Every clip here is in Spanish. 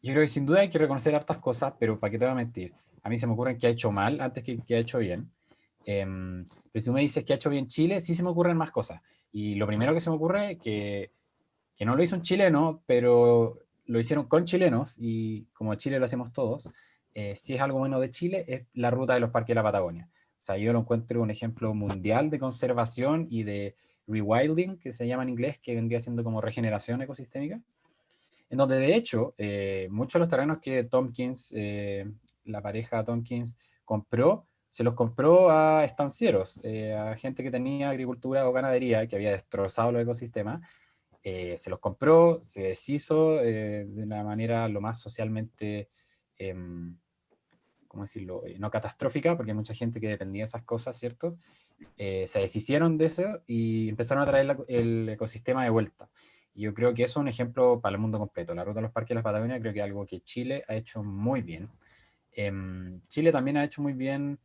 Yo creo que sin duda hay que reconocer hartas cosas, pero ¿para qué te voy a mentir? A mí se me ocurren que ha hecho mal antes que ha hecho bien. Pero si tú me dices que ha hecho bien Chile, sí se me ocurren más cosas. Y lo primero que se me ocurre, que no lo hizo un chileno, pero lo hicieron con chilenos, y como Chile lo hacemos todos, si es algo bueno de Chile, es la ruta de los parques de la Patagonia. O sea, yo lo encuentro un ejemplo mundial de conservación y de rewilding, que se llama en inglés, que vendría siendo como regeneración ecosistémica, en donde de hecho muchos de los terrenos que Tompkins, la pareja Tompkins, compró, se los compró a estancieros, a gente que tenía agricultura o ganadería, que había destrozado los ecosistemas. Se los compró, se deshizo de una manera lo más socialmente, eh, ¿cómo decirlo?, no catastrófica, porque hay mucha gente que dependía de esas cosas, ¿cierto? Se deshicieron de eso y empezaron a traer el ecosistema de vuelta. Y yo creo que eso es un ejemplo para el mundo completo. La ruta de los parques de la Patagonia creo que es algo que Chile ha hecho muy bien. Chile también ha hecho muy bien,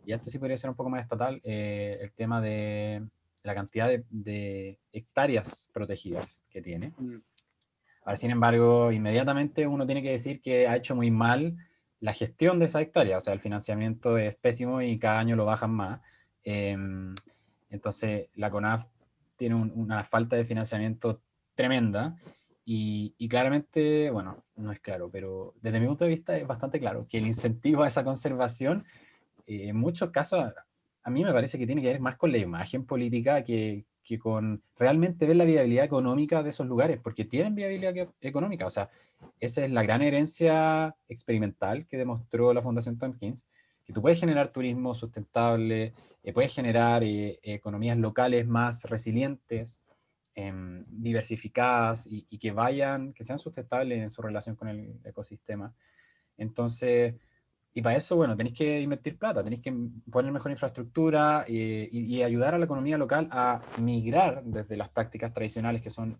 y esto sí podría ser un poco más estatal, el tema de la cantidad de hectáreas protegidas que tiene. Mm. Ahora, sin embargo, inmediatamente uno tiene que decir que ha hecho muy mal la gestión de esa hectárea. O sea, el financiamiento es pésimo y cada año lo bajan más. Eh, entonces, la CONAF tiene una falta de financiamiento tremenda, y claramente, bueno, no es claro, pero desde mi punto de vista es bastante claro que el incentivo a esa conservación, en muchos casos, a mí me parece que tiene que ver más con la imagen política que con realmente ver la viabilidad económica de esos lugares, porque tienen viabilidad económica. O sea, esa es la gran herencia experimental que demostró la Fundación Tompkins, que tú puedes generar turismo sustentable, puedes generar economías locales más resilientes, diversificadas, y que vayan, que sean sustentables en su relación con el ecosistema. Entonces, y para eso, bueno, tenéis que invertir plata, tenéis que poner mejor infraestructura, y ayudar a la economía local a migrar desde las prácticas tradicionales, que son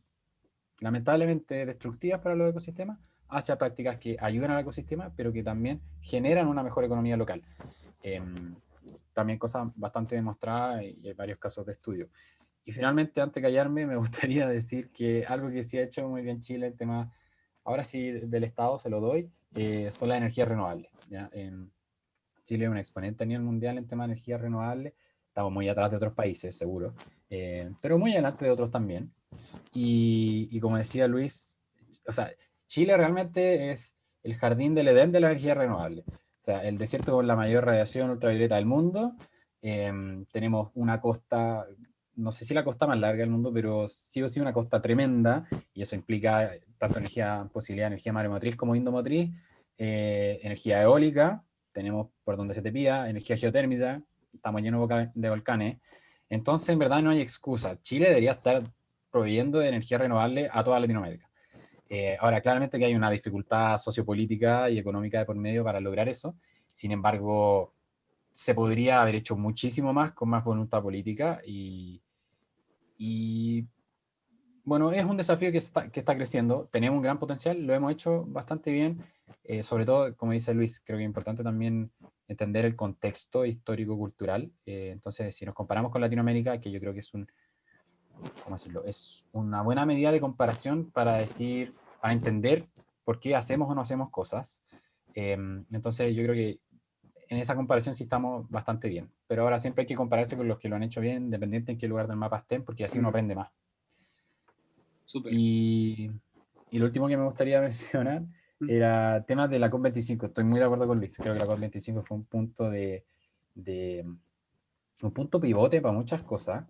lamentablemente destructivas para los ecosistemas, hacia prácticas que ayudan al ecosistema, pero que también generan una mejor economía local. Em, También cosas bastante demostradas, y hay varios casos de estudio. Y finalmente, antes de callarme, me gustaría decir que algo que sí ha hecho muy bien Chile, el tema, ahora sí, del Estado se lo doy, son las energías renovables. ¿Ya? Chile es un exponente a nivel mundial en temas de energías renovables. Estamos muy atrás de otros países, seguro, pero muy adelante de otros también. Y como decía Luis, o sea, Chile realmente es el jardín del Edén de la energía renovable. O sea, el desierto con la mayor radiación ultravioleta del mundo. Tenemos una costa, no sé si la costa más larga del mundo, pero sí o sí una costa tremenda, y eso implica tanto energía, posibilidad de energía maremotriz como indomotriz, energía eólica, tenemos por donde se te pida, energía geotérmica, estamos llenos de volcanes. Entonces, en verdad, no hay excusa. Chile debería estar proveyendo de energía renovable a toda Latinoamérica. Ahora, claramente que hay una dificultad sociopolítica y económica de por medio para lograr eso. Sin embargo, se podría haber hecho muchísimo más con más voluntad política, y bueno, es un desafío que está creciendo. Tenemos un gran potencial, lo hemos hecho bastante bien. Sobre todo, como dice Luis, creo que es importante también entender el contexto histórico-cultural. Entonces, si nos comparamos con Latinoamérica, que yo creo que es ¿cómo decirlo? Es una buena medida de comparación para decir, para entender por qué hacemos o no hacemos cosas. Entonces, yo creo que en esa comparación sí estamos bastante bien. Pero ahora siempre hay que compararse con los que lo han hecho bien, independiente en qué lugar del mapa estén, porque así uno Mm. aprende más. Súper. Y, y lo último que me gustaría mencionar Mm. era temas de la COP25. Estoy muy de acuerdo con Luis. Creo que la COP25 fue de un punto pivote para muchas cosas.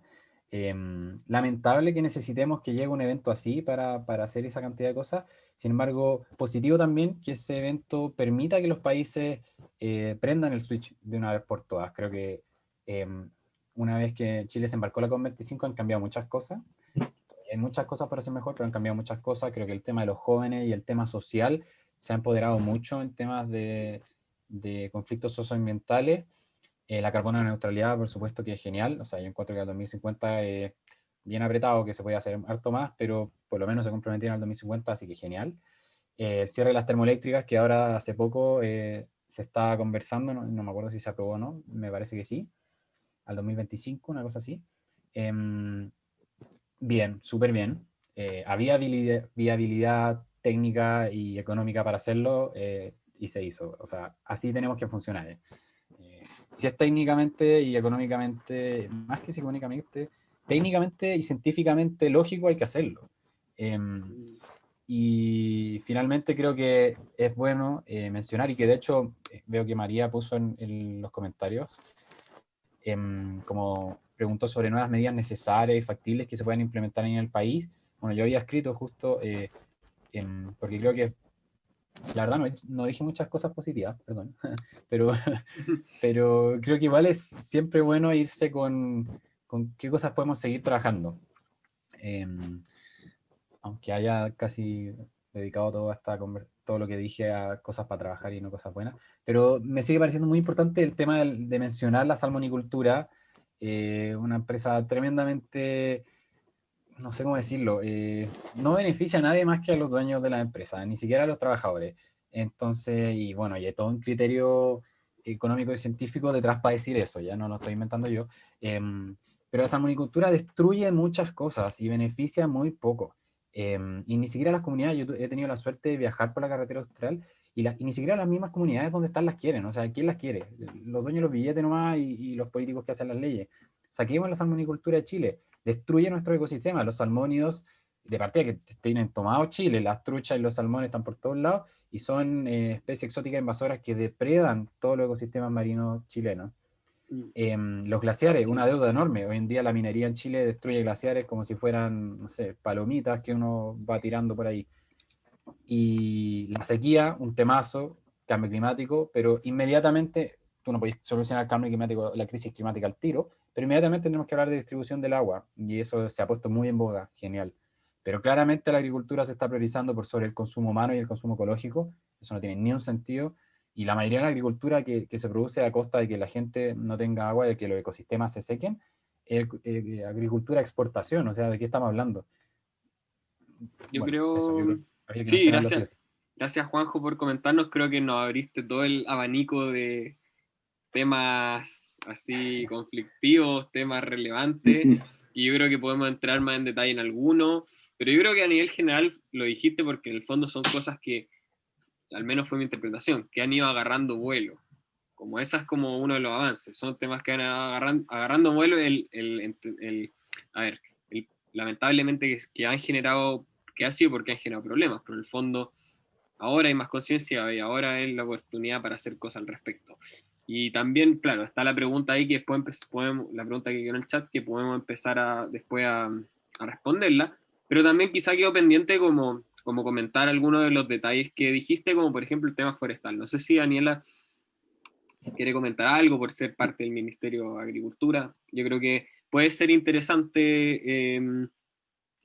Lamentable que necesitemos que llegue un evento así para hacer esa cantidad de cosas. Sin embargo, positivo también que ese evento permita que los países prendan el switch de una vez por todas. Creo que una vez que Chile se embarcó en la COP25 han cambiado muchas cosas. Hay muchas cosas para hacer mejor, pero han cambiado muchas cosas. Creo que el tema de los jóvenes y el tema social se ha empoderado mucho en temas de conflictos socioambientales. La carbono neutralidad, por supuesto que es genial. O sea, yo encuentro que el 2050 es bien apretado, que se puede hacer harto más, pero por lo menos se comprometieron al 2050, así que genial. El cierre de las termoeléctricas, que ahora hace poco se está conversando, no me acuerdo si se aprobó o no, me parece que sí, al 2025, una cosa así. Em, Bien, súper bien. Había viabilidad técnica y económica para hacerlo, y se hizo. O sea, así tenemos que funcionar. Si es técnicamente y económicamente, más que psicológicamente, técnicamente y científicamente lógico, hay que hacerlo. Y finalmente creo que es bueno mencionar, y que de hecho veo que María puso en los comentarios, como preguntó sobre nuevas medidas necesarias y factibles que se puedan implementar en el país. Bueno, yo había escrito justo, porque creo que, la verdad, no dije muchas cosas positivas, perdón, pero, pero creo que igual es siempre bueno irse con qué cosas podemos seguir trabajando. Aunque haya casi dedicado todo lo que dije a cosas para trabajar y no cosas buenas, pero me sigue pareciendo muy importante el tema de mencionar la salmonicultura, una empresa tremendamente, no sé cómo decirlo, no beneficia a nadie más que a los dueños de la empresa, ni siquiera a los trabajadores. Entonces, y bueno, y hay todo un criterio económico y científico detrás para decir eso, ya no lo estoy inventando yo. Pero la salmonicultura destruye muchas cosas y beneficia muy poco. Y ni siquiera las comunidades, yo he tenido la suerte de viajar por la carretera austral, y ni siquiera las mismas comunidades donde están las quieren. O sea, ¿quién las quiere? Los dueños de los billetes nomás y los políticos que hacen las leyes. Saquemos la salmonicultura de Chile, destruye nuestro ecosistema. Los salmónidos, de partida que tienen tomado Chile, las truchas y los salmones están por todos lados, y son especies exóticas invasoras que depredan todos los ecosistemas marinos chilenos. Los glaciares, una Sí. deuda enorme. Hoy en día la minería en Chile destruye glaciares como si fueran, no sé, palomitas que uno va tirando por ahí. Y la sequía, un temazo, cambio climático, pero inmediatamente, tú no podés solucionar el cambio climático, la crisis climática al tiro, pero inmediatamente tenemos que hablar de distribución del agua, y eso se ha puesto muy en boga, genial. Pero claramente la agricultura se está priorizando por sobre el consumo humano y el consumo ecológico, eso no tiene ni un sentido, y la mayoría de la agricultura que se produce a costa de que la gente no tenga agua, de que los ecosistemas se sequen, es agricultura exportación. O sea, ¿de qué estamos hablando? Yo Bueno, eso, yo creo, creo que habría que sí, mencionarlo sí o gracias. sí. Gracias Juanjo por comentarnos, creo que nos abriste todo el abanico de temas así conflictivos, temas relevantes, y yo creo que podemos entrar más en detalle en alguno, pero yo creo que a nivel general lo dijiste porque en el fondo son cosas que, al menos fue mi interpretación, que han ido agarrando vuelo. Como esa es como uno de los avances, son temas que van agarrando vuelo a ver, lamentablemente que han generado, que ha sido porque han generado problemas, pero en el fondo ahora hay más conciencia y ahora es la oportunidad para hacer cosas al respecto. Y también, claro, está la pregunta ahí que después podemos, la pregunta que quedó en el chat, que podemos empezar después a responderla, pero también quizá quedó pendiente como comentar algunos de los detalles que dijiste, como por ejemplo el tema forestal. No sé si Daniela quiere comentar algo por ser parte del Ministerio de Agricultura. Yo creo que puede ser interesante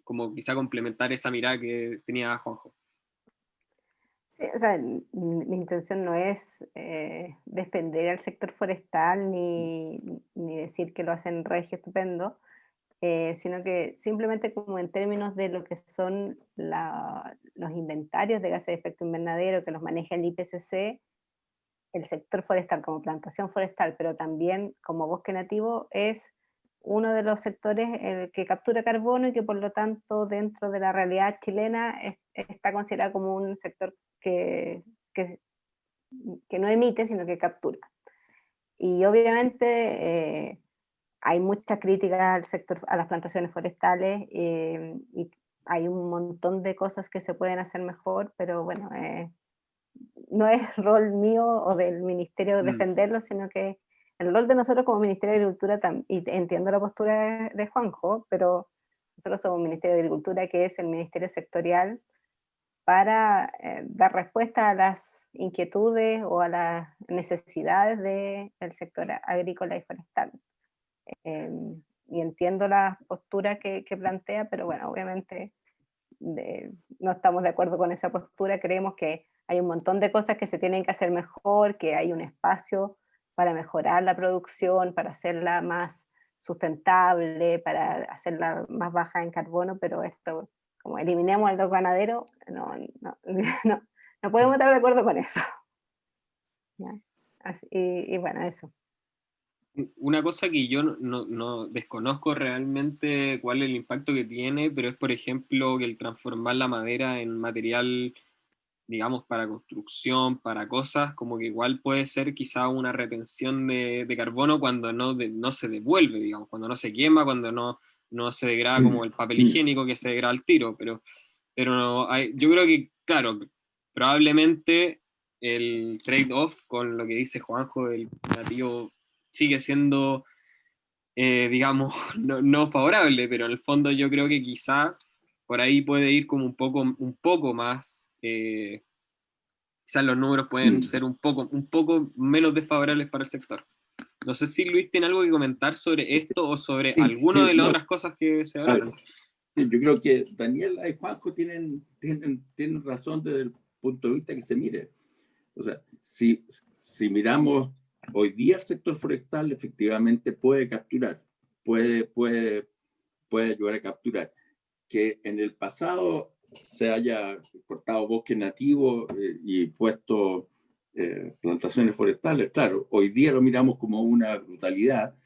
como quizá complementar esa mirada que tenía Juanjo. Sí, o sea, mi intención no es defender al sector forestal ni decir que lo hacen regio estupendo, sino que simplemente como en términos de lo que son los inventarios de gases de efecto invernadero que los maneja el IPCC, el sector forestal como plantación forestal, pero también como bosque nativo, es uno de los sectores que captura carbono y que por lo tanto dentro de la realidad chilena está considerado como un sector que, que no emite, sino que captura. Y obviamente hay muchas críticas al sector, a las plantaciones forestales, y hay un montón de cosas que se pueden hacer mejor, pero bueno, no es rol mío o del ministerio defenderlo, sino que el rol de nosotros como Ministerio de Agricultura, y entiendo la postura de Juanjo, pero nosotros somos un Ministerio de Agricultura que es el ministerio sectorial para dar respuesta a las inquietudes o a las necesidades del sector agrícola y forestal. Eh, y entiendo la postura que plantea, pero bueno, obviamente no estamos de acuerdo con esa postura, creemos que hay un montón de cosas que se tienen que hacer mejor, que hay un espacio para mejorar la producción, para hacerla más sustentable, para hacerla más baja en carbono, pero esto, como eliminemos a los ganaderos, no, no podemos estar de acuerdo con eso. ¿Ya? Y bueno, eso. Una cosa que yo no desconozco realmente cuál es el impacto que tiene, pero es, por ejemplo, que el transformar la madera en material, digamos, para construcción, para cosas, como que igual puede ser quizá una retención de carbono cuando no se devuelve, digamos, cuando no se quema, cuando no se degrada como el papel higiénico que se degrada al tiro, pero yo creo que, claro, probablemente el trade-off con lo que dice Juanjo del nativo sigue siendo, digamos, no favorable, pero en el fondo yo creo que quizá por ahí puede ir como un poco más, quizás los números pueden ser un poco menos desfavorables para el sector. No sé si Luis tiene algo que comentar sobre esto o sobre Sí, alguna de sí, las no. otras cosas que se A ver, hablaron. sí, yo creo que Daniela y Juanjo tienen razón desde el punto de vista que se mire. O sea, si miramos hoy día el sector forestal, efectivamente puede capturar, puede ayudar a capturar. Que en el pasado se haya cortado bosque nativo y puesto plantaciones forestales, claro, hoy día lo miramos como una brutalidad,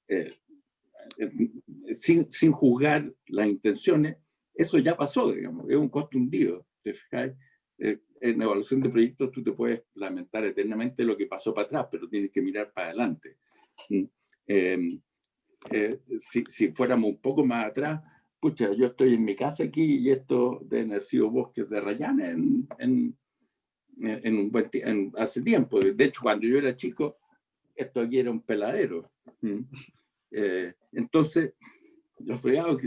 eh, sin juzgar las intenciones. Eso ya pasó, digamos, es un costo hundido, ¿te fijáis? En la evaluación de proyectos tú te puedes lamentar eternamente lo que pasó para atrás, pero tienes que mirar para adelante. Si fuéramos un poco más atrás, pucha, yo estoy en mi casa aquí y esto deben haber sido bosques de rayanes hace tiempo. De hecho, cuando yo era chico, esto aquí era un peladero. Entonces, los fregados,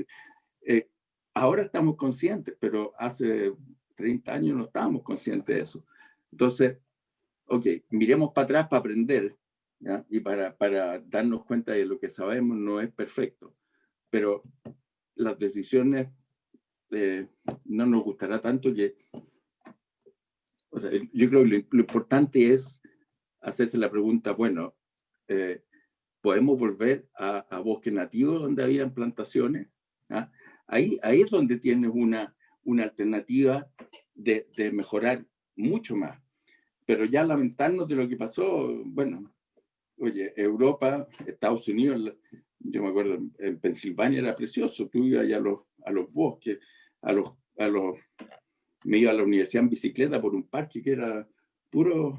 ahora estamos conscientes, pero hace 30 años no estábamos conscientes de eso. Entonces, ok, miremos para atrás para aprender, ¿ya? Y para darnos cuenta de lo que sabemos no es perfecto, pero las decisiones no nos gustará tanto que, o sea, yo creo que lo importante es hacerse la pregunta, bueno, ¿podemos volver a bosques nativos donde habían plantaciones? ¿Ah? Ahí es donde tienes una alternativa de mejorar mucho más. Pero ya lamentarnos de lo que pasó, bueno, oye, Europa, Estados Unidos, yo me acuerdo, en Pensilvania era precioso, tú ibas allá a los bosques, me iba a la universidad en bicicleta por un parque que era puros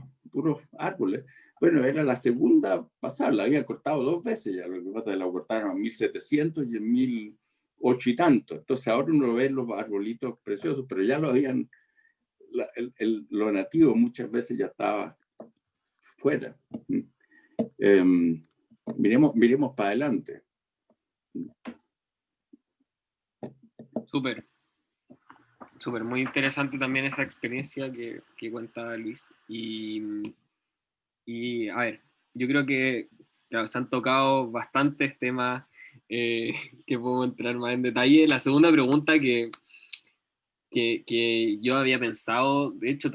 árboles. Bueno, era la segunda pasada, la habían cortado 2 veces ya, lo que pasa es que la cortaron en 1700 y en 1008 y tanto. Entonces ahora uno ve los arbolitos preciosos, pero ya lo habían, lo nativo muchas veces ya estaba fuera. Miremos para adelante. Súper, súper, muy interesante también esa experiencia que cuenta Luis. Y a ver, yo creo que claro, se han tocado bastantes temas que puedo entrar más en detalle. La segunda pregunta que yo había pensado, de hecho,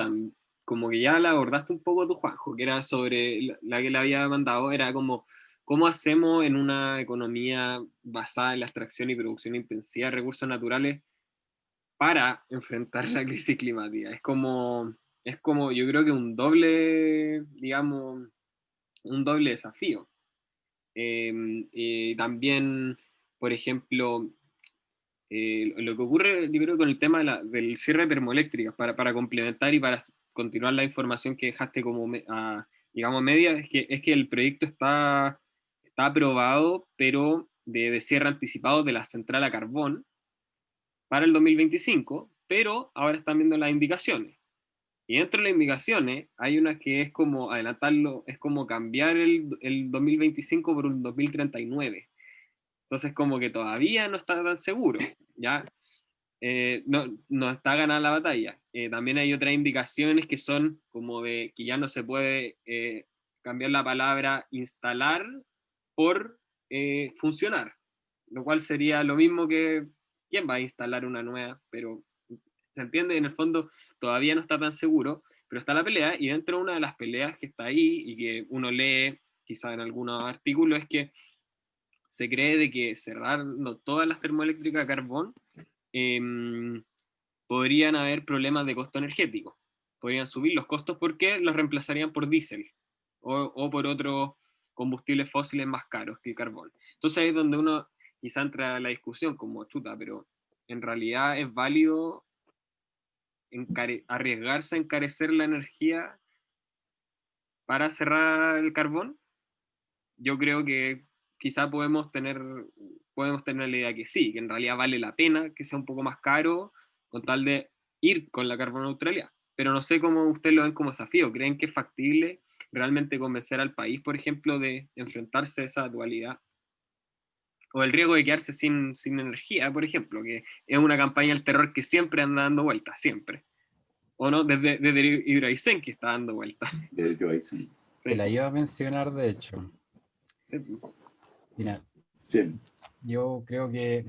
como que ya la abordaste un poco tú, Juanjo, que era sobre la que le había mandado, era como, ¿cómo hacemos en una economía basada en la extracción y producción intensiva de recursos naturales para enfrentar la crisis climática? Es como yo creo que un doble, digamos, un doble desafío. También, por ejemplo, lo que ocurre, yo creo, con el tema del cierre de termoeléctricas, para complementar y para continuar la información que dejaste como, digamos, media, es que el proyecto está aprobado, pero de cierre anticipado de la central a carbón para el 2025, pero ahora están viendo las indicaciones. Y dentro de las indicaciones hay una que es como adelantarlo, es como cambiar el 2025 por un 2039. Entonces como que todavía no está tan seguro, ¿ya? No está ganada la batalla. También hay otras indicaciones que son como de que ya no se puede cambiar la palabra instalar por funcionar, lo cual sería lo mismo que quién va a instalar una nueva, pero se entiende, en el fondo todavía no está tan seguro, pero está la pelea, y dentro de una de las peleas que está ahí y que uno lee quizá en algunos artículos es que se cree de que cerrando todas las termoeléctricas a carbón eh, podrían haber problemas de costo energético, podrían subir los costos porque los reemplazarían por diésel o por otros combustibles fósiles más caros que el carbón. Entonces ahí es donde uno quizá entra a la discusión como chuta, pero en realidad es válido arriesgarse a encarecer la energía para cerrar el carbón. Yo creo que quizá podemos tener la idea que sí, que en realidad vale la pena que sea un poco más caro con tal de ir con la carboneutralidad. Pero no sé cómo ustedes lo ven como desafío. ¿Creen que es factible realmente convencer al país, por ejemplo, de enfrentarse a esa dualidad? O el riesgo de quedarse sin energía, por ejemplo, que es una campaña del terror que siempre anda dando vueltas, siempre. ¿O no? Desde Hidroaicén que está dando vueltas. Desde Hidroaicén. Se la iba a mencionar, de hecho. Sí. Mira, Sí. yo creo que,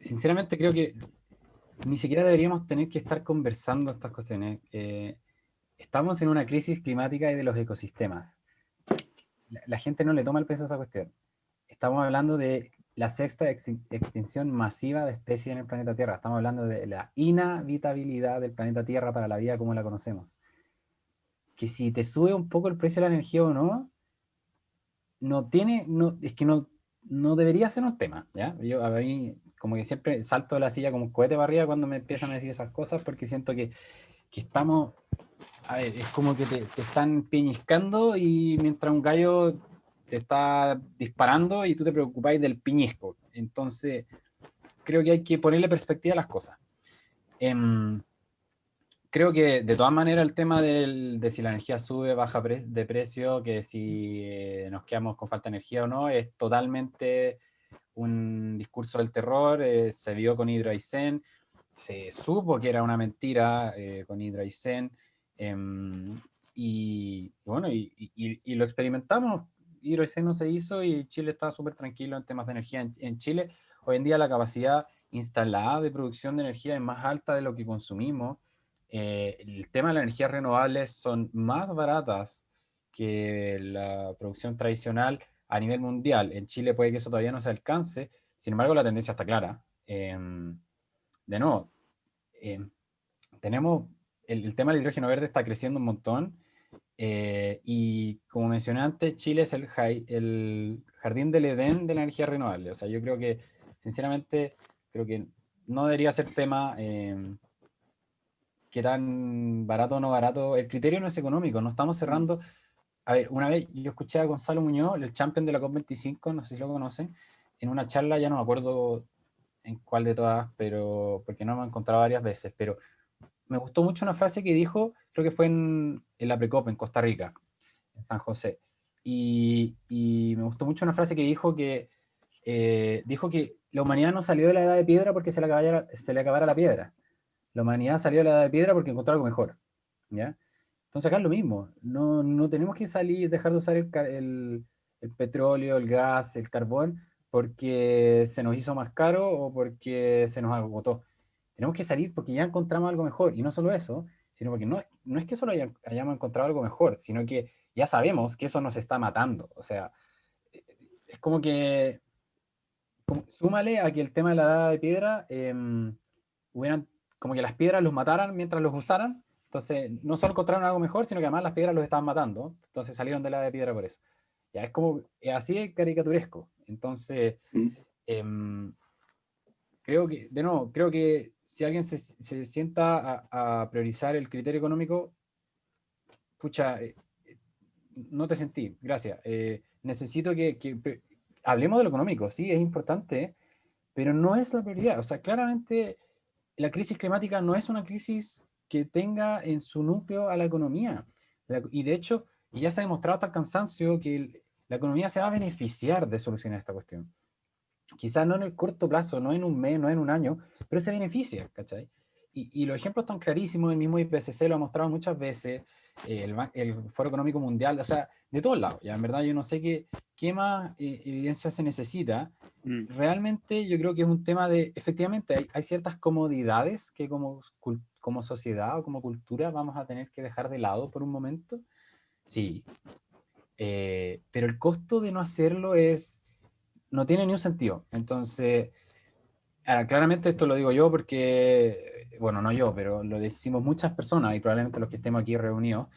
sinceramente creo que ni siquiera deberíamos tener que estar conversando estas cuestiones. Estamos en una crisis climática y de los ecosistemas. La gente no le toma el peso a esa cuestión. Estamos hablando de la sexta extinción masiva de especies en el planeta Tierra. Estamos hablando de la inhabitabilidad del planeta Tierra para la vida como la conocemos. Que si te sube un poco el precio de la energía o no, es que no debería ser un tema, ¿ya? Yo a mí como que siempre salto de la silla como un cohete para arriba cuando me empiezan a decir esas cosas, porque siento que estamos, a ver, es como que te están piñiscando y mientras un gallo te está disparando y tú te preocupáis del piñisco. Entonces, creo que hay que ponerle perspectiva a las cosas. Creo que de todas maneras el tema de si la energía sube, baja de precio, que si nos quedamos con falta de energía o no, es totalmente un discurso del terror. Se vio con Hidroaicén, se supo que era una mentira con Hidroaicén, y bueno, y lo experimentamos. Hidroaicén no se hizo y Chile estaba súper tranquilo en temas de energía. En Chile, hoy en día la capacidad instalada de producción de energía es más alta de lo que consumimos. El tema de las energías renovables son más baratas que la producción tradicional a nivel mundial. En Chile puede que eso todavía no se alcance, sin embargo la tendencia está clara. De nuevo, tenemos el tema del hidrógeno verde está creciendo un montón, y como mencioné antes, Chile es el jardín del Edén de la energía renovable. O sea, yo creo que, sinceramente, creo que no debería ser tema qué tan barato o no barato. El criterio no es económico, no estamos cerrando. A ver, una vez yo escuché a Gonzalo Muñoz, el champion de la COP25, no sé si lo conocen, en una charla, ya no me acuerdo en cuál de todas, pero porque no me he encontrado varias veces, pero me gustó mucho una frase que dijo, creo que fue en la Precop, en Costa Rica, en San José. Y me gustó mucho una frase que dijo que la humanidad no salió de la edad de piedra porque se le acabara la piedra. La humanidad salió de la edad de piedra porque encontró algo mejor, ¿ya? Entonces acá es lo mismo, no tenemos que dejar de usar el petróleo, el gas, el carbón, porque se nos hizo más caro o porque se nos agotó. Tenemos que salir porque ya encontramos algo mejor, y no solo eso, sino porque no es que solo hayamos encontrado algo mejor, sino que ya sabemos que eso nos está matando. O sea, es como que, súmale a que el tema de la edad de piedra, hubieran, como que las piedras los mataran mientras los usaran. Entonces, no solo encontraron algo mejor, sino que además las piedras los estaban matando. Entonces salieron de la de piedra por eso. Ya es como, así es caricaturesco. Entonces, creo que si alguien se sienta a priorizar el criterio económico, pucha, no te sentí, gracias. Necesito que hablemos de lo económico, sí, es importante, pero no es la prioridad. O sea, claramente la crisis climática no es una crisis que tenga en su núcleo a la economía. Y de hecho, ya se ha demostrado hasta el cansancio que la economía se va a beneficiar de solucionar esta cuestión. Quizás no en el corto plazo, no en un mes, no en un año, pero se beneficia, ¿cachai? Y los ejemplos están clarísimos, el mismo IPCC lo ha mostrado muchas veces, el Foro Económico Mundial, o sea, de todos lados. Ya en verdad yo no sé qué más evidencia se necesita. Realmente yo creo que es un tema de, efectivamente, hay ciertas comodidades que como sociedad o como cultura vamos a tener que dejar de lado por un momento. Sí, pero el costo de no hacerlo no tiene ni un sentido. Entonces, ahora, claramente esto lo digo yo porque, bueno, no yo, pero lo decimos muchas personas y probablemente los que estemos aquí reunidos,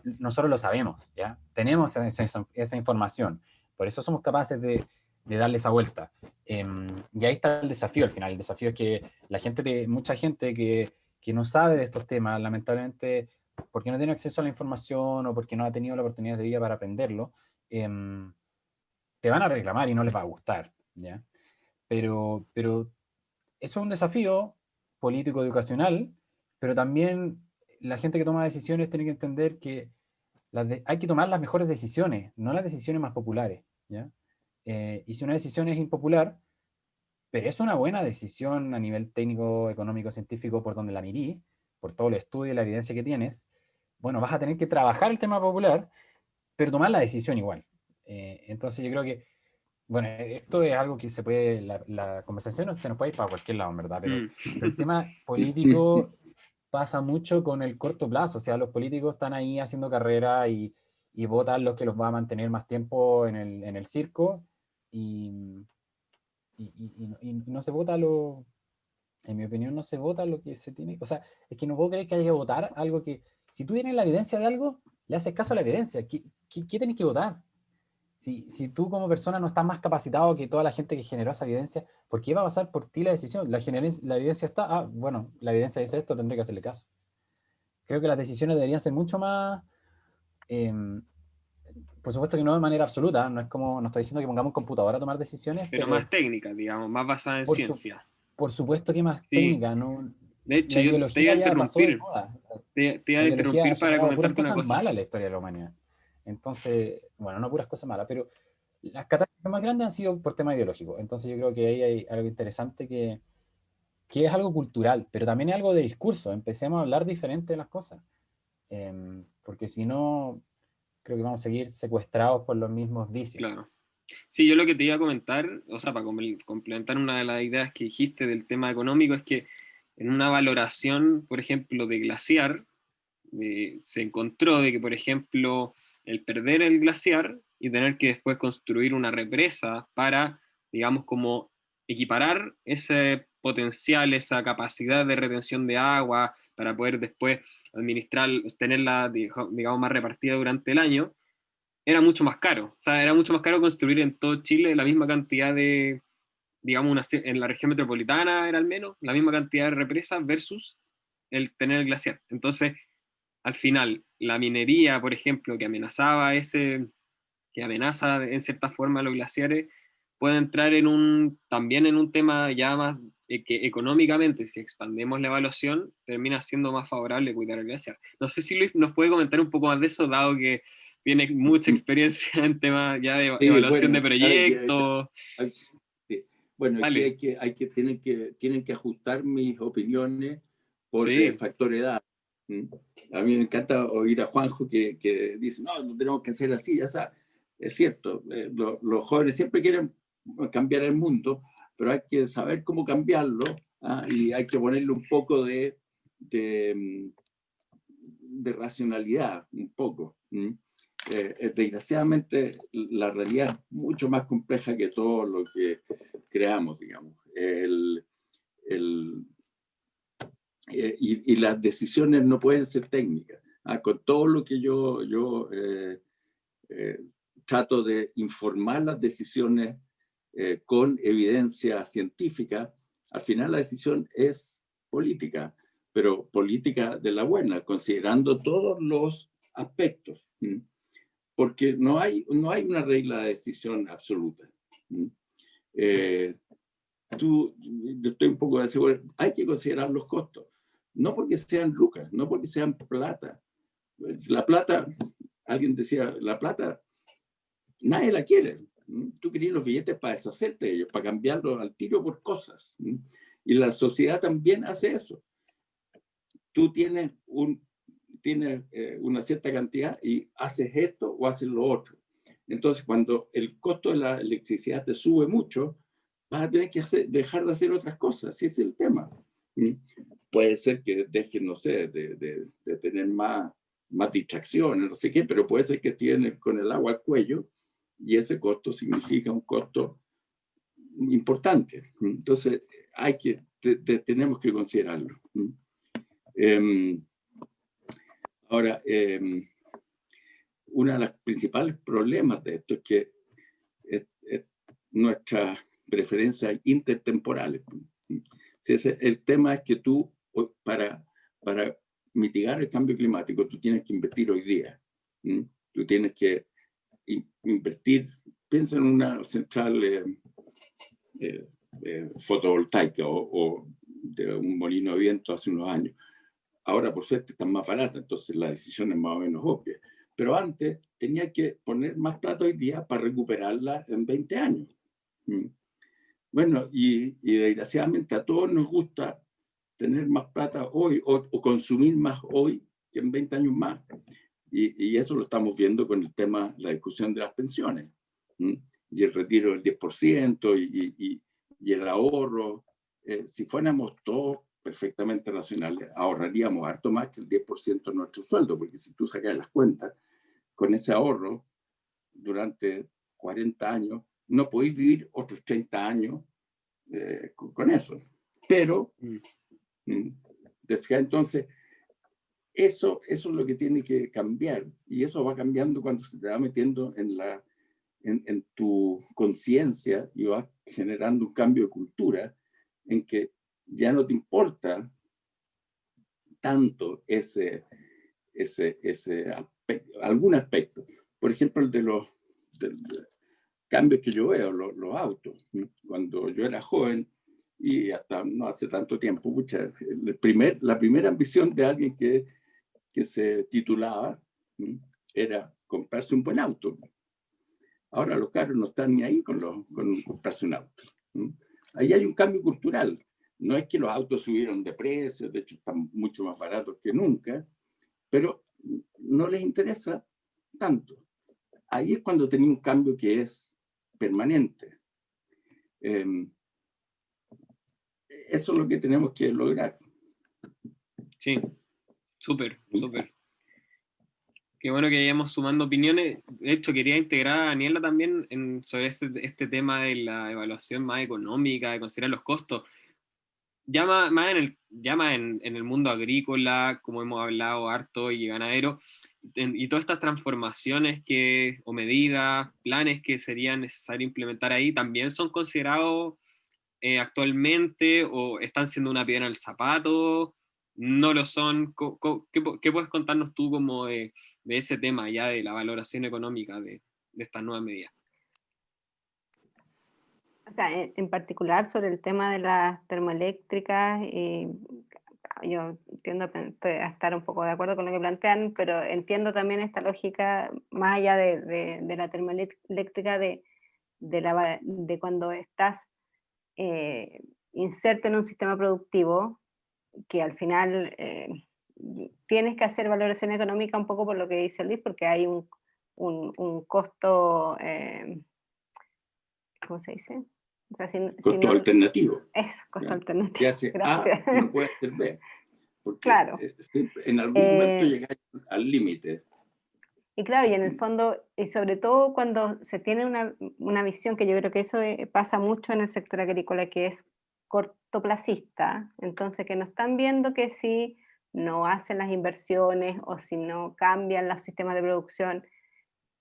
nosotros lo sabemos, ¿ya? Tenemos esa información, por eso somos capaces de darle esa vuelta. Y ahí está el desafío al final. El desafío es que mucha gente que no sabe de estos temas, lamentablemente, porque no tiene acceso a la información o porque no ha tenido la oportunidad de vida para aprenderlo, te van a reclamar y no les va a gustar, ¿ya? Pero eso es un desafío político-educacional, pero también la gente que toma decisiones tiene que entender que hay que tomar las mejores decisiones, no las decisiones más populares, ¿ya? Y si una decisión es impopular, pero es una buena decisión a nivel técnico, económico, científico, por donde la mirí, por todo el estudio y la evidencia que tienes, bueno, vas a tener que trabajar el tema popular, pero tomar la decisión igual. Entonces yo creo que, bueno, esto es algo que se puede, la conversación se nos puede ir para cualquier lado, en verdad, pero el tema político pasa mucho con el corto plazo, o sea, los políticos están ahí haciendo carrera y votan los que los va a mantener más tiempo en el circo, y no se vota en mi opinión, no se vota lo que se tiene, o sea, es que no puedo creer que haya que votar algo que, si tú tienes la evidencia de algo, le haces caso a la evidencia. ¿Qué tenés que votar? Si tú como persona no estás más capacitado que toda la gente que generó esa evidencia, ¿por qué va a pasar por ti la decisión? La evidencia está, bueno, la evidencia dice esto, tendré que hacerle caso. Creo que las decisiones deberían ser mucho más, por supuesto que no de manera absoluta, no estoy diciendo que pongamos un computador a tomar decisiones, Pero más técnicas, digamos, más basadas en por, su, ciencia. por supuesto que más Sí, técnica, ¿no? de hecho, La yo te iba a ideología ya pasó de interrumpir. moda. Te iba La a ideología ha interrumpir para generado puras comentarte una cosas cosa. malas en la historia de la humanidad. Entonces, bueno, no puras cosas malas, pero las catástrofes más grandes han sido por tema ideológico. Entonces yo creo que ahí hay algo interesante que es algo cultural, pero también es algo de discurso. Empecemos a hablar diferente de las cosas. Porque si no, creo que vamos a seguir secuestrados por los mismos vicios. Claro. Sí, yo lo que te iba a comentar, o sea, para complementar una de las ideas que dijiste del tema económico, es que en una valoración, por ejemplo, de glaciar, se encontró de que, por ejemplo, el perder el glaciar y tener que después construir una represa para, digamos, como equiparar ese potencial, esa capacidad de retención de agua para poder después administrar, tenerla, digamos, más repartida durante el año, era mucho más caro. O sea, era mucho más caro construir en todo Chile la misma cantidad de, digamos, en la región metropolitana era al menos, la misma cantidad de represas versus el tener el glaciar. Entonces, al final, la minería, por ejemplo, que amenaza en cierta forma a los glaciares, puede entrar también en un tema ya más que económicamente, si expandemos la evaluación, termina siendo más favorable cuidar el glaciar. No sé si Luis nos puede comentar un poco más de eso, dado que tiene mucha experiencia en temas ya de evaluación de proyectos. Bueno, aquí Dale. tienen que ajustar mis opiniones por Sí. factor edad. A mí me encanta oír a Juanjo que dice, no tenemos que hacer así, ya sabes. Es cierto, los jóvenes siempre quieren cambiar el mundo, pero hay que saber cómo cambiarlo, y hay que ponerle un poco de racionalidad, un poco. Desgraciadamente, la realidad es mucho más compleja que todo lo que creamos, digamos. Y las decisiones no pueden ser técnicas. Con todo lo que yo trato de informar las decisiones con evidencia científica, al final la decisión es política, pero política de la buena, considerando todos los aspectos, porque no hay una regla de decisión absoluta. Yo estoy un poco de seguro, hay que considerar los costos, no porque sean lucas, no porque sean plata. La plata, alguien decía, la plata nadie la quiere. Tú querías los billetes para deshacerte de ellos, para cambiarlos al tiro por cosas. Y la sociedad también hace eso. Tú tienes una cierta cantidad y haces esto o haces lo otro. Entonces, cuando el costo de la electricidad te sube mucho, vas a tener que dejar de hacer otras cosas. Ese es el tema. Puede ser que dejes, no sé, de tener más distracciones, no sé qué, pero puede ser que tienes con el agua al cuello y ese costo significa un costo importante. Entonces, tenemos que considerarlo. Ahora, uno de los principales problemas de esto es que es nuestras preferencias intertemporales. Si el tema es que tú, para mitigar el cambio climático, tú tienes que invertir hoy día. Tú tienes que invertir, piensa en una central fotovoltaica o de un molino de viento hace unos años. Ahora, por suerte, están más baratas, entonces la decisión es más o menos obvia. Pero antes tenía que poner más plata hoy día para recuperarla en 20 años. Bueno, y desgraciadamente a todos nos gusta tener más plata hoy o consumir más hoy que en 20 años más. Y eso lo estamos viendo con el tema, la discusión de las pensiones. Y el retiro del 10% y el ahorro. Si fuéramos todos perfectamente racionales, ahorraríamos harto más que el 10% de nuestro sueldo, porque si tú sacas las cuentas, con ese ahorro, durante 40 años, no podéis vivir otros 30 años con eso. Pero, de fijar, entonces, eso es lo que tiene que cambiar, y eso va cambiando cuando se te va metiendo en tu conciencia y vas generando un cambio de cultura en que ya no te importa tanto ese aspecto, algún aspecto. Por ejemplo, el de los cambios que yo veo, los autos. Cuando yo era joven, y hasta no hace tanto tiempo, la primera ambición de alguien que se titulaba era comprarse un buen auto. Ahora los carros no están ni ahí con comprarse un auto. Ahí hay un cambio cultural. No es que los autos subieron de precio, de hecho están mucho más baratos que nunca, pero no les interesa tanto. Ahí es cuando tenía un cambio que es permanente. Eso es lo que tenemos que lograr. Sí, súper. Qué bueno que vayamos sumando opiniones. De hecho, quería integrar a Daniela también sobre este tema de la evaluación más económica, de considerar los costos. Ya más en el mundo agrícola, como hemos hablado harto, y ganadero, y todas estas transformaciones o medidas, planes que sería necesario implementar ahí, también son considerados actualmente, o están siendo una piedra en el zapato, no lo son. ¿Qué puedes contarnos tú como de ese tema ya de la valoración económica de estas nuevas medidas? O sea, en particular sobre el tema de las termoeléctricas, yo entiendo a estar un poco de acuerdo con lo que plantean, pero entiendo también esta lógica más allá de la termoeléctrica de cuando estás inserto en un sistema productivo que al final tienes que hacer valoración económica un poco por lo que dice Luis, porque hay un costo, ¿cómo se dice? O sea, Costo alternativo. Eso, costo alternativo. Que hace Gracias. A, no puede hacer B. Porque claro. En algún momento llegáis al límite. Y claro, y en el fondo, y sobre todo cuando se tiene una visión, que yo creo que eso pasa mucho en el sector agrícola, que es cortoplacista, entonces que no están viendo que si no hacen las inversiones o si no cambian los sistemas de producción,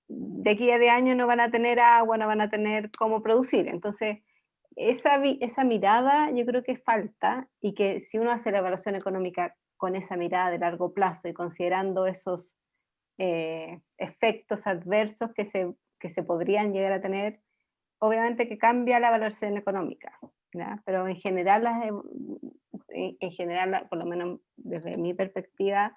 de aquí a 10 años no van a tener agua, no van a tener cómo producir. Entonces, esa mirada yo creo que falta, y que si uno hace la evaluación económica con esa mirada de largo plazo y considerando esos efectos adversos que se podrían llegar a tener, obviamente que cambia la valoración económica, ¿ya? Pero en general, por lo menos desde mi perspectiva,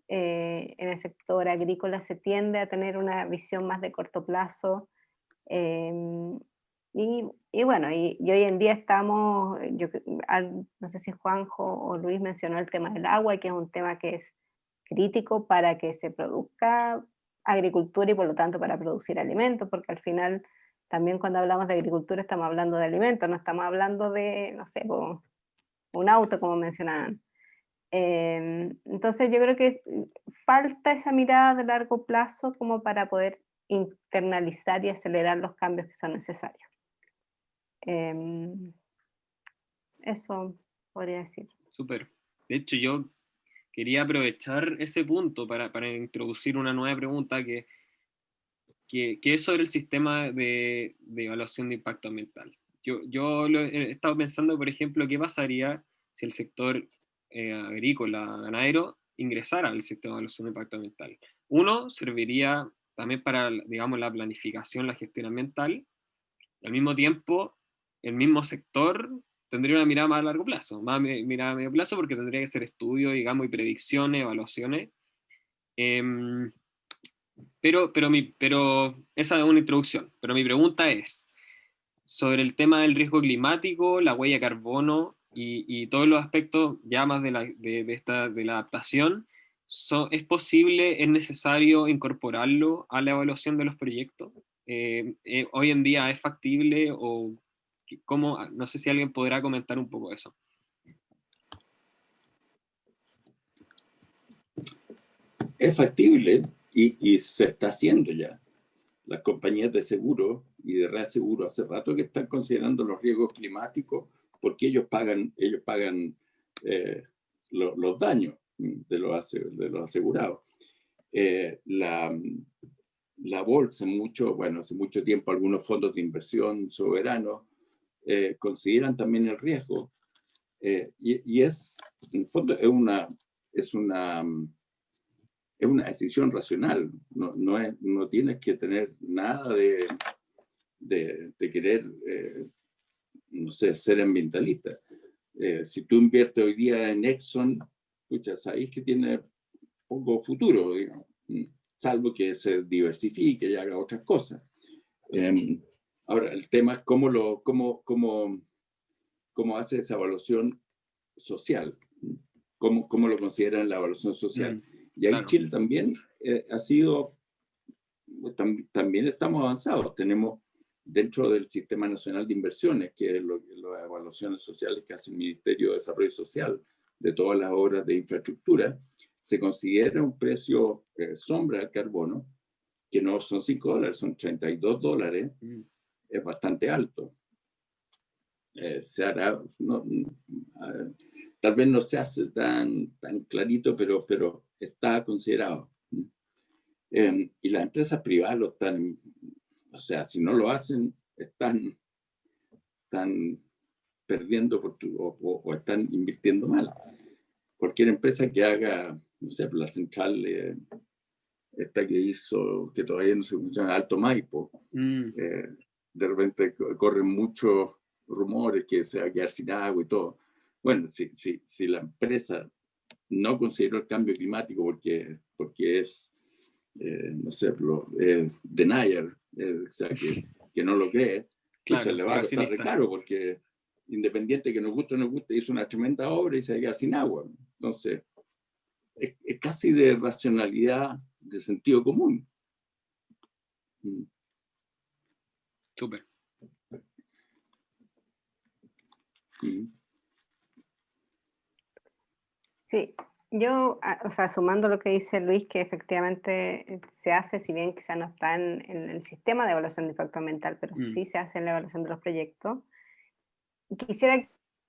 en el sector agrícola se tiende a tener una visión más de corto plazo, y bueno, y hoy en día estamos, no sé si Juanjo o Luis mencionó el tema del agua, que es un tema que es crítico para que se produzca agricultura y por lo tanto para producir alimentos, porque al final también cuando hablamos de agricultura estamos hablando de alimentos, no estamos hablando de, no sé, un auto como mencionaban. Entonces yo creo que falta esa mirada de largo plazo como para poder internalizar y acelerar los cambios que son necesarios. Eso podría decir. Súper. De hecho, yo quería aprovechar ese punto para introducir una nueva pregunta que que es sobre el sistema de evaluación de impacto ambiental. Yo he estado pensando, por ejemplo, qué pasaría si el sector agrícola, ganadero, ingresara al sistema de evaluación de impacto ambiental. Uno, serviría también para, digamos, la planificación, la gestión ambiental, y al mismo tiempo, el mismo sector tendría una mirada más a largo plazo, más mirada a medio plazo, porque tendría que hacer estudios, digamos, y predicciones, evaluaciones. Pero esa es una introducción. Pero mi pregunta es, sobre el tema del riesgo climático, la huella de carbono y todos los aspectos ya más de la adaptación, ¿es posible, es necesario incorporarlo a la evaluación de los proyectos? ¿Hoy en día es factible o cómo? No sé si alguien podrá comentar un poco eso. Es factible y se está haciendo ya. Las compañías de seguro y de reaseguro hace rato que están considerando los riesgos climáticos porque ellos pagan los daños de los asegurados. La bolsa, hace mucho tiempo algunos fondos de inversión soberanos consideran también el riesgo y es, en el fondo, es una decisión racional. No tienes que tener nada de querer, no sé, ser ambientalista. Si tú inviertes hoy día en Exxon, escucha, sabéis que tiene poco futuro, digamos, salvo que se diversifique y haga otras cosas. Ahora, el tema es cómo hace esa evaluación social, cómo lo consideran la evaluación social. Y ahí claro. Chile también ha sido, también estamos avanzados. Tenemos dentro del Sistema Nacional de Inversiones, que es las evaluaciones sociales que hace el Ministerio de Desarrollo Social de todas las obras de infraestructura, se considera un precio sombra al carbono, que no son $5, son $32. Es bastante alto. Se hará, tal vez no se hace tan clarito, pero está considerado. Y las empresas privadas lo están, o sea, si no lo hacen, están perdiendo o están invirtiendo mal. Cualquier empresa que haga, no sé, la central esta que hizo, que todavía no se funciona, Alto Maipo, de repente corren muchos rumores que se va a quedar sin agua y todo. Bueno, si la empresa no consideró el cambio climático porque es, no sé, denier, o sea, que no lo cree, claro, le va a costar re caro porque independiente que nos guste o no nos guste, hizo una tremenda obra y se va a quedar sin agua. Entonces, es casi de racionalidad, de sentido común. Súper. Sí, yo, o sea, sumando lo que dice Luis, que efectivamente se hace, si bien quizá no está en el sistema de evaluación de impacto ambiental, pero sí se hace en la evaluación de los proyectos. Quisiera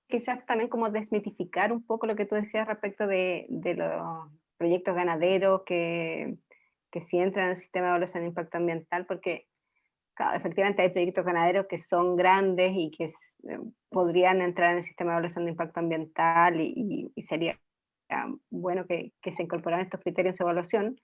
quizás también como desmitificar un poco lo que tú decías respecto de los proyectos ganaderos que sí entran en el sistema de evaluación de impacto ambiental, porque claro, efectivamente hay proyectos ganaderos que son grandes y que podrían entrar en el sistema de evaluación de impacto ambiental y sería bueno que se incorporaran estos criterios de evaluación,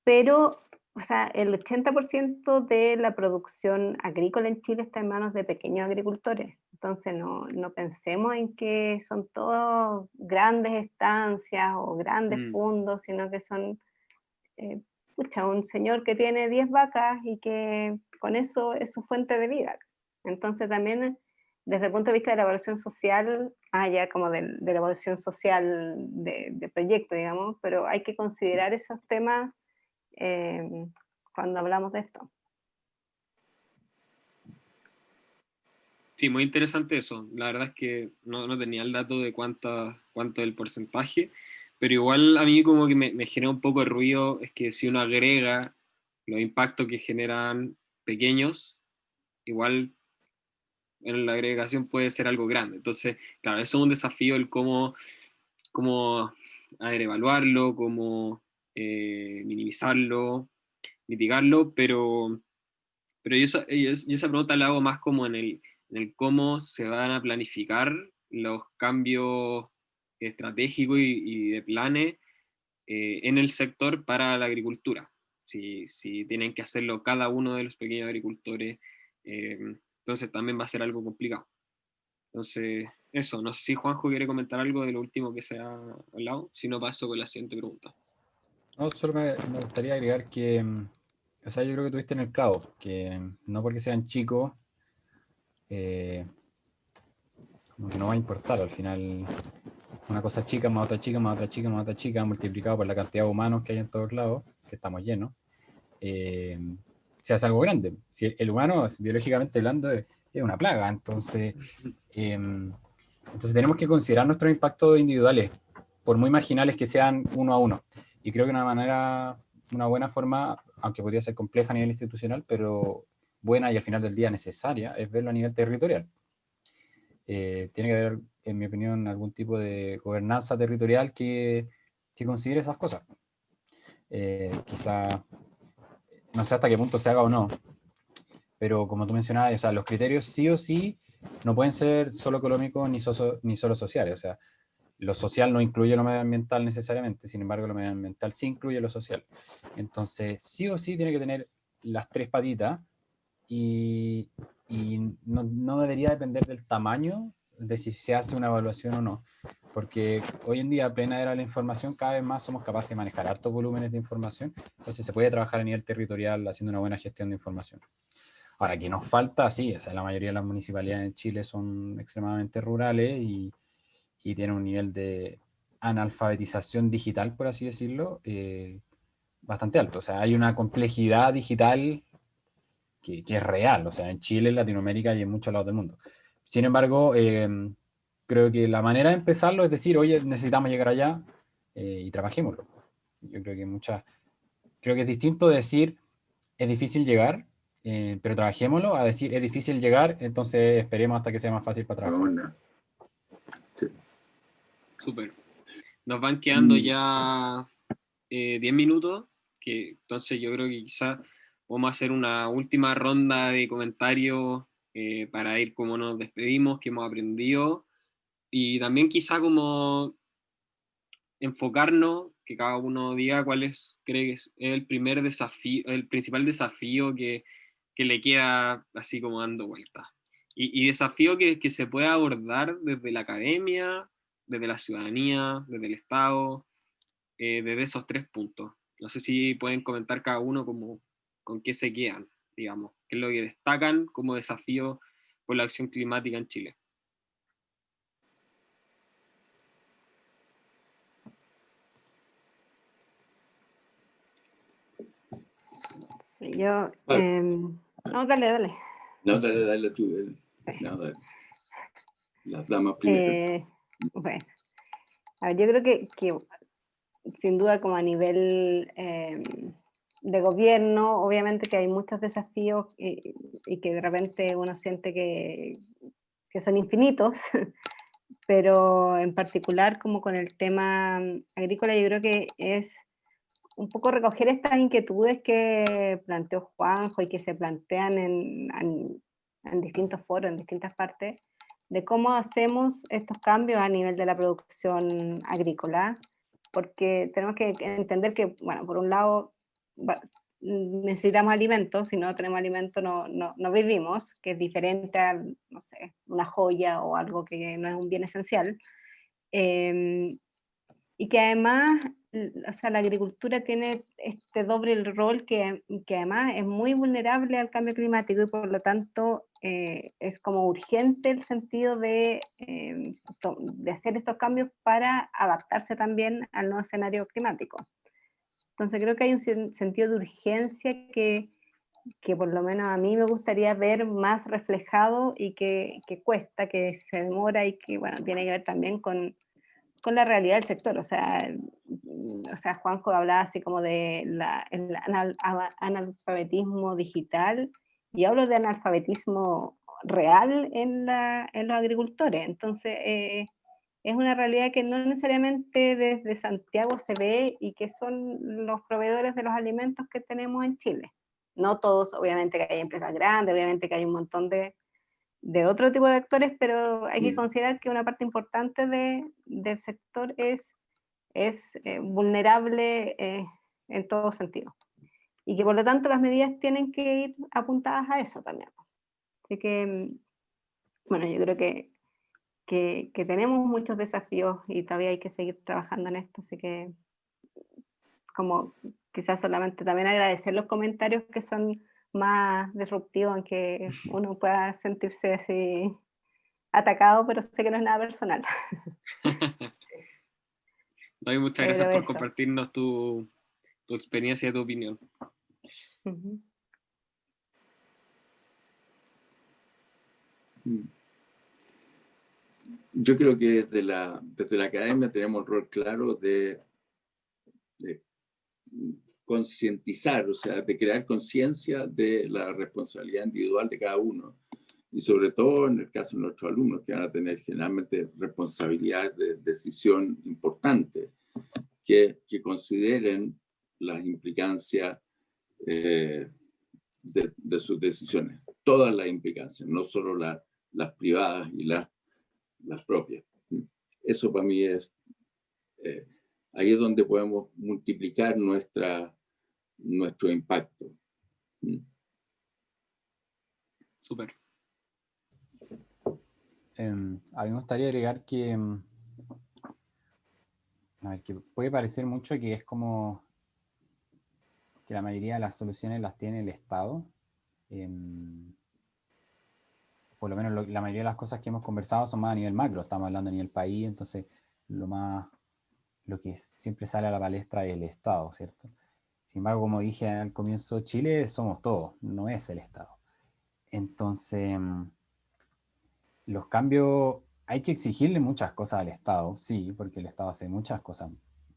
pero o sea, el 80% de la producción agrícola en Chile está en manos de pequeños agricultores, entonces no pensemos en que son todos grandes estancias o grandes fondos, sino que son un señor que tiene 10 vacas y que con eso es su fuente de vida. Entonces también desde el punto de vista de la evaluación social, ya como de la evaluación social de proyecto, digamos, pero hay que considerar esos temas cuando hablamos de esto. Sí, muy interesante eso. La verdad es que no tenía el dato de cuánto es el porcentaje, pero igual a mí como que me genera un poco de ruido, es que si uno agrega los impactos que generan pequeños, igual en la agregación puede ser algo grande. Entonces, claro, eso es un desafío, el cómo evaluarlo, cómo minimizarlo. mitigarlo, pero yo esa pregunta la hago más como en el cómo se van a planificar los cambios estratégicos y de planes en el sector para la agricultura. Si tienen que hacerlo cada uno de los pequeños agricultores, entonces también va a ser algo complicado. Entonces, eso, no sé si Juanjo quiere comentar algo de lo último que se ha hablado, si no paso con la siguiente pregunta. No, solo me gustaría agregar que, o sea, yo creo que tuviste en el clavo, que no porque sean chicos, como que no va a importar. Al final, una cosa chica más otra chica más otra chica más otra chica, multiplicado por la cantidad de humanos que hay en todos lados, que estamos llenos, se hace algo grande. Si el humano, biológicamente hablando, es una plaga, entonces tenemos que considerar nuestros impactos individuales, por muy marginales que sean uno a uno. Y creo que una buena forma, aunque podría ser compleja a nivel institucional, pero buena y al final del día necesaria, es verlo a nivel territorial. Tiene que haber, en mi opinión, algún tipo de gobernanza territorial que considere esas cosas. Quizá, no sé hasta qué punto se haga o no, pero como tú mencionabas, o sea, los criterios sí o sí no pueden ser solo económicos ni solo sociales. O sea, lo social no incluye lo medioambiental necesariamente, sin embargo, lo medioambiental sí incluye lo social. Entonces, sí o sí tiene que tener las tres patitas y no debería depender del tamaño de si se hace una evaluación o no. Porque hoy en día, plena era la información, cada vez más somos capaces de manejar hartos volúmenes de información, entonces se puede trabajar a nivel territorial haciendo una buena gestión de información. Ahora, ¿qué nos falta? Sí, o sea, la mayoría de las municipalidades en Chile son extremadamente rurales y tienen un nivel de analfabetización digital, por así decirlo, bastante alto. O sea, hay una complejidad digital que es real, o sea, en Chile, en Latinoamérica y en muchos lados del mundo. Sin embargo, creo que la manera de empezarlo es decir, oye, necesitamos llegar allá y trabajémoslo. Yo creo que es distinto decir, es difícil llegar, pero trabajémoslo, a decir, es difícil llegar, entonces esperemos hasta que sea más fácil para trabajar. Sí. Súper. Nos van quedando ya 10 minutos, que entonces yo creo que quizás vamos a hacer una última ronda de comentarios para ir como nos despedimos, qué hemos aprendido, y también quizá como enfocarnos, que cada uno diga cuál cree que es el primer desafío, el principal desafío que le queda así como dando vueltas. Y desafío que se puede abordar desde la academia, desde la ciudadanía, desde el Estado, desde esos 3 puntos. No sé si pueden comentar cada uno como con qué se quedan, digamos, qué es lo que destacan como desafío por la acción climática en Chile. Yo, no, dale. No, dale tú. No, dale. Las damas primero. Bueno, a ver, yo creo que sin duda como a nivel de gobierno, obviamente que hay muchos desafíos y que de repente uno siente que son infinitos, pero en particular como con el tema agrícola yo creo que es un poco recoger estas inquietudes que planteó Juanjo y que se plantean en distintos foros, en distintas partes, de cómo hacemos estos cambios a nivel de la producción agrícola, porque tenemos que entender que, bueno, por un lado necesitamos alimentos, si no tenemos alimentos no vivimos, que es diferente a, no sé, una joya o algo que no es un bien esencial. Y que además, o sea, la agricultura tiene este doble rol que además es muy vulnerable al cambio climático y por lo tanto es como urgente el sentido de hacer estos cambios para adaptarse también al nuevo escenario climático. Entonces creo que hay un sentido de urgencia que por lo menos a mí me gustaría ver más reflejado y que cuesta, que se demora y que, bueno, tiene que ver también con la realidad del sector. O sea, Juanjo hablaba así como de el analfabetismo digital, y hablo de analfabetismo real en los agricultores. Entonces, es una realidad que no necesariamente desde Santiago se ve y que son los proveedores de los alimentos que tenemos en Chile. No todos, obviamente que hay empresas grandes, obviamente que hay un montón de otro tipo de actores, pero hay que considerar que una parte importante del sector es vulnerable en todo sentido. Y que por lo tanto las medidas tienen que ir apuntadas a eso también. Así que, bueno, yo creo que tenemos muchos desafíos y todavía hay que seguir trabajando en esto, así que como quizás solamente también agradecer los comentarios que son más disruptivos, aunque uno pueda sentirse así atacado, pero sé que no es nada personal. David, muchas Pero gracias por eso. compartirnos tu experiencia y tu opinión. Uh-huh. Yo creo que desde la academia tenemos un rol claro de concientizar, o sea, de crear conciencia de la responsabilidad individual de cada uno. Y sobre todo en el caso de nuestros alumnos, que van a tener generalmente responsabilidades de decisión importantes, que consideren las implicancias de sus decisiones, todas las implicancias, no solo las privadas y las propias. Eso para mí es, ahí es donde podemos multiplicar nuestro impacto. Súper. A mí me gustaría agregar que, que puede parecer mucho que es como que la mayoría de las soluciones las tiene el Estado. Por lo menos la mayoría de las cosas que hemos conversado son más a nivel macro, estamos hablando a nivel país, entonces lo que siempre sale a la palestra es el Estado, ¿cierto? Sin embargo, como dije al comienzo, Chile somos todos, no es el Estado. Entonces, los cambios, hay que exigirle muchas cosas al Estado, sí, porque el Estado hace muchas cosas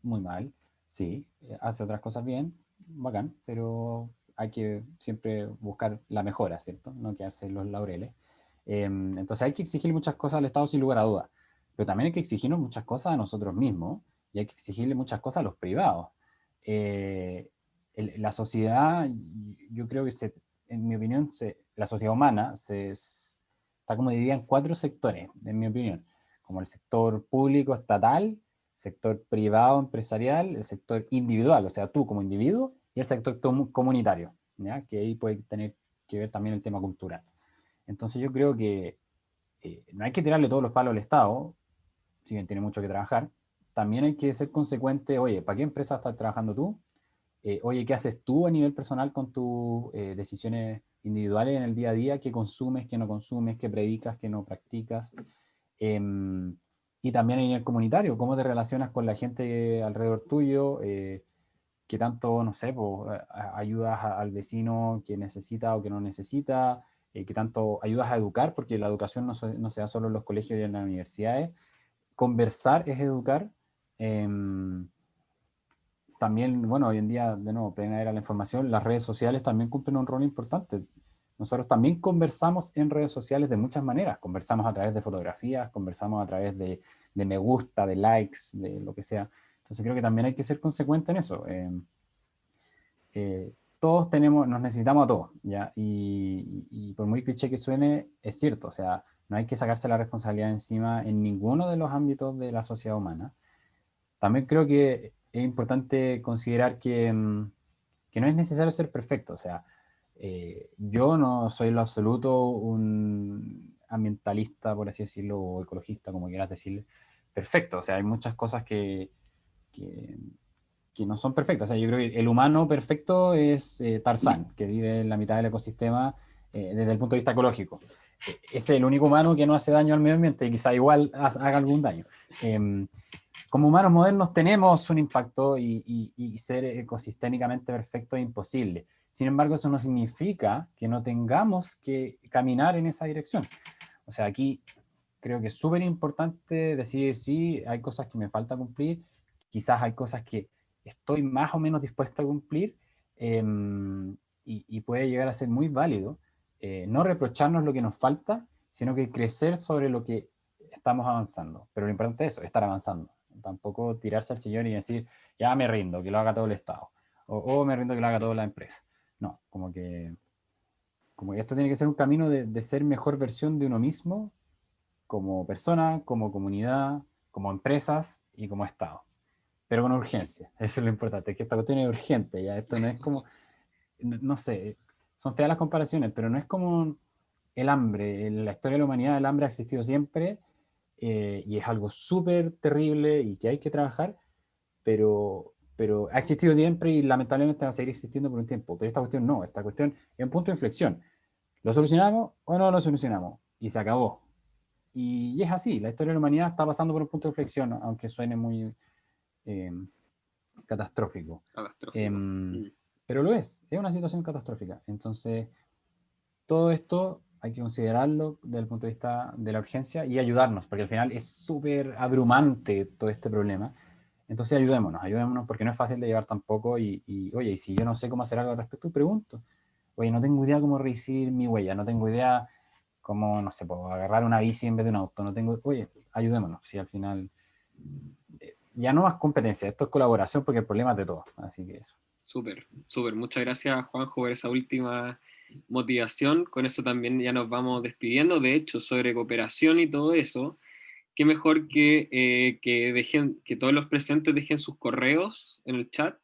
muy mal, sí, hace otras cosas bien, bacán, pero hay que siempre buscar la mejora, ¿cierto? No quedarse en los laureles. Entonces hay que exigirle muchas cosas al Estado sin lugar a dudas, pero también hay que exigirnos muchas cosas a nosotros mismos y hay que exigirle muchas cosas a los privados. La sociedad, yo creo que en mi opinión, la sociedad humana está como dividida en 4 sectores, en mi opinión, como el sector público estatal, sector privado empresarial, el sector individual, o sea, tú como individuo, y el sector comunitario, ¿ya? Que ahí puede tener que ver también el tema cultural. Entonces yo creo que no hay que tirarle todos los palos al Estado, si bien tiene mucho que trabajar, también hay que ser consecuente, oye, ¿para qué empresa estás trabajando tú? Oye, ¿qué haces tú a nivel personal con tus decisiones individuales en el día a día? ¿Qué consumes, qué no consumes, qué predicas, qué no practicas? Y también a nivel comunitario, ¿cómo te relacionas con la gente alrededor tuyo? ¿Qué tanto, no sé, pues, ayudas al vecino que necesita o que no necesita? ¿Qué tanto ayudas a educar? Porque la educación no se da solo en los colegios y en las universidades. Conversar es educar. También, bueno, hoy en día, de nuevo, plena era la información, las redes sociales también cumplen un rol importante. Nosotros también conversamos en redes sociales de muchas maneras. Conversamos a través de fotografías, conversamos a través de me gusta, de likes, de lo que sea. Entonces creo que también hay que ser consecuente en eso. Todos nos necesitamos a todos, ¿ya? Y por muy cliché que suene, es cierto. O sea, no hay que sacarse la responsabilidad encima en ninguno de los ámbitos de la sociedad humana. También creo que es importante considerar que no es necesario ser perfecto. O sea, yo no soy en lo absoluto un ambientalista, por así decirlo, o ecologista, como quieras decirle, perfecto. O sea, hay muchas cosas que no son perfectas. O sea, yo creo que el humano perfecto es Tarzán, que vive en la mitad del ecosistema desde el punto de vista ecológico. Es el único humano que no hace daño al medio ambiente y quizá igual haga algún daño. Como humanos modernos tenemos un impacto y ser ecosistémicamente perfecto es imposible. Sin embargo, eso no significa que no tengamos que caminar en esa dirección. O sea, aquí creo que es súper importante decir, sí, hay cosas que me falta cumplir, quizás hay cosas que estoy más o menos dispuesto a cumplir, y puede llegar a ser muy válido no reprocharnos lo que nos falta, sino que crecer sobre lo que estamos avanzando. Pero lo importante es eso, estar avanzando. Tampoco tirarse al sillón y decir, ya me rindo, que lo haga todo el Estado. O me rindo que lo haga toda la empresa. No, como que esto tiene que ser un camino de ser mejor versión de uno mismo, como persona, como comunidad, como empresas y como Estado. Pero con urgencia, eso es lo importante, que esta cuestión es urgente, ya esto no es como, no sé, son feas las comparaciones, pero no es como el hambre. En la historia de la humanidad el hambre ha existido siempre, y es algo súper terrible y que hay que trabajar, pero ha existido siempre y lamentablemente va a seguir existiendo por un tiempo. Pero esta cuestión no, esta cuestión es un punto de inflexión. ¿Lo solucionamos o no lo solucionamos? Y se acabó. Y es así, la historia de la humanidad está pasando por un punto de inflexión, aunque suene muy catastrófico. Pero lo es una situación catastrófica. Entonces, todo esto hay que considerarlo desde el punto de vista de la urgencia y ayudarnos, porque al final es súper abrumante todo este problema. Entonces ayudémonos, porque no es fácil de llevar tampoco. Oye, y si yo no sé cómo hacer algo al respecto, pregunto. Oye, no tengo idea cómo reducir mi huella, no tengo idea cómo, no sé, puedo agarrar una bici en vez de un auto, no tengo, oye, ayudémonos, si al final ya no más competencia, esto es colaboración porque el problema es de todos, así que eso. Súper, súper. Muchas gracias, Juanjo, por esa última motivación. Con eso también ya nos vamos despidiendo. De hecho, sobre cooperación y todo eso, qué mejor que todos los presentes dejen sus correos en el chat,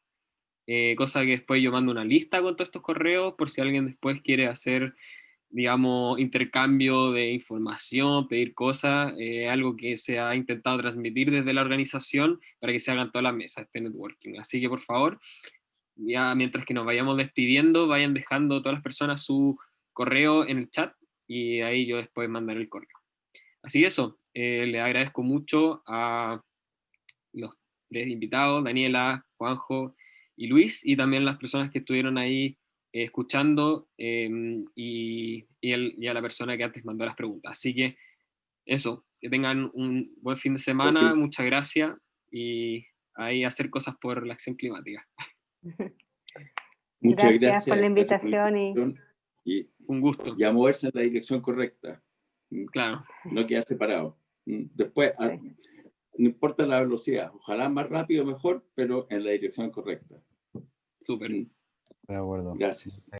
cosa que después yo mando una lista con todos estos correos por si alguien después quiere hacer, digamos, intercambio de información, pedir cosas, algo que se ha intentado transmitir desde la organización para que se hagan todas las mesas, este networking. Así que por favor, ya mientras que nos vayamos despidiendo, vayan dejando todas las personas su correo en el chat y ahí yo después mandaré el correo. Así que eso, le agradezco mucho a los tres invitados, Daniela, Juanjo y Luis, y también las personas que estuvieron ahí escuchando, y a la persona que antes mandó las preguntas. Así que eso, que tengan un buen fin de semana, muchas gracias, y ahí hacer cosas por la acción climática. Muchas Gracias por la invitación y un gusto. Y a moverse en la dirección correcta. Claro. No quedar separado. Después, no importa la velocidad, ojalá más rápido mejor, pero en la dirección correcta. Súper. De acuerdo. Gracias.